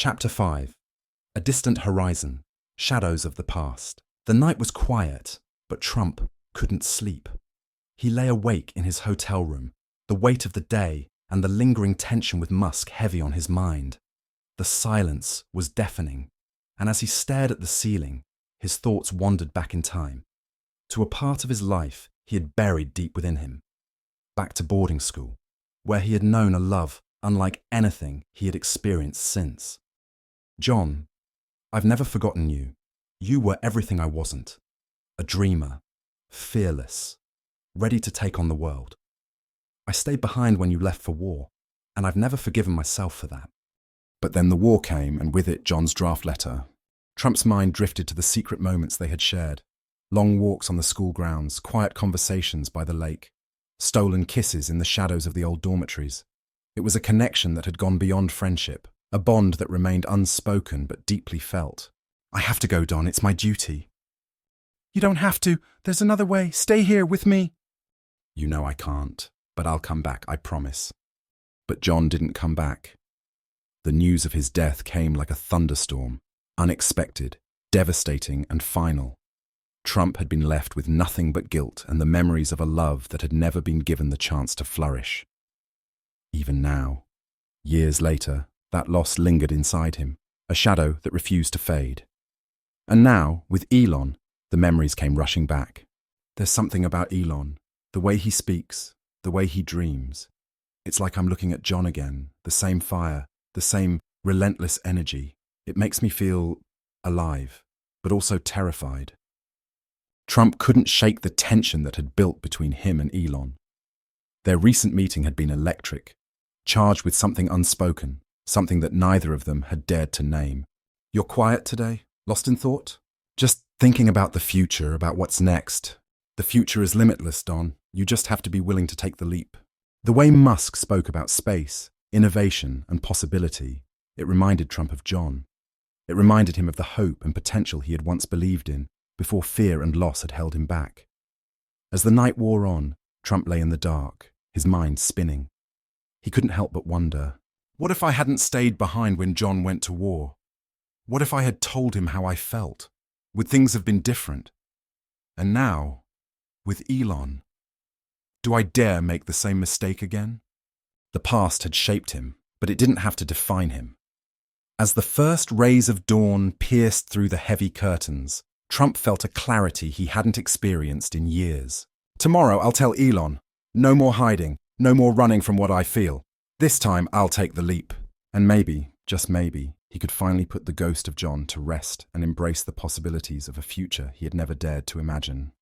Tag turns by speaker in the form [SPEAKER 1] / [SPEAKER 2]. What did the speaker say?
[SPEAKER 1] Chapter 5. A distant horizon. Shadows of the past. The night was quiet, but Trump couldn't sleep. He lay awake in his hotel room, the weight of the day and the lingering tension with Musk heavy on his mind. The silence was deafening, and as he stared at the ceiling, his thoughts wandered back in time, to a part of his life he had buried deep within him. Back to boarding school, where he had known a love unlike anything he had experienced since. John, I've never forgotten you. You were everything I wasn't. A dreamer, fearless, ready to take on the world. I stayed behind when you left for war, and I've never forgiven myself for that. But then the war came, and with it John's draft letter. Trump's mind drifted to the secret moments they had shared. Long walks on the school grounds, quiet conversations by the lake, stolen kisses in the shadows of the old dormitories. It was a connection that had gone beyond friendship, a bond that remained unspoken but deeply felt. I have to go, Don. It's my duty.
[SPEAKER 2] You don't have to. There's another way. Stay here with me.
[SPEAKER 1] You know I can't, but I'll come back, I promise. But John didn't come back. The news of his death came like a thunderstorm, unexpected, devastating, and final. Trump had been left with nothing but guilt and the memories of a love that had never been given the chance to flourish. Even now, years later, that loss lingered inside him, a shadow that refused to fade. And now, with Elon, the memories came rushing back. There's something about Elon, the way he speaks, the way he dreams. It's like I'm looking at John again, the same fire, the same relentless energy. It makes me feel alive, but also terrified. Trump couldn't shake the tension that had built between him and Elon. Their recent meeting had been electric, charged with something unspoken, something that neither of them had dared to name. You're quiet today? Lost in thought? Just thinking about the future, about what's next. The future is limitless, Don. You just have to be willing to take the leap. The way Musk spoke about space, innovation, and possibility, it reminded Trump of John. It reminded him of the hope and potential he had once believed in, before fear and loss had held him back. As the night wore on, Trump lay in the dark, his mind spinning. He couldn't help but wonder, what if I hadn't stayed behind when John went to war? What if I had told him how I felt? Would things have been different? And now, with Elon, do I dare make the same mistake again? The past had shaped him, but it didn't have to define him. As the first rays of dawn pierced through the heavy curtains, Trump felt a clarity he hadn't experienced in years. Tomorrow I'll tell Elon, no more hiding, no more running from what I feel. This time I'll take the leap. And maybe, just maybe, he could finally put the ghost of John to rest and embrace the possibilities of a future he had never dared to imagine.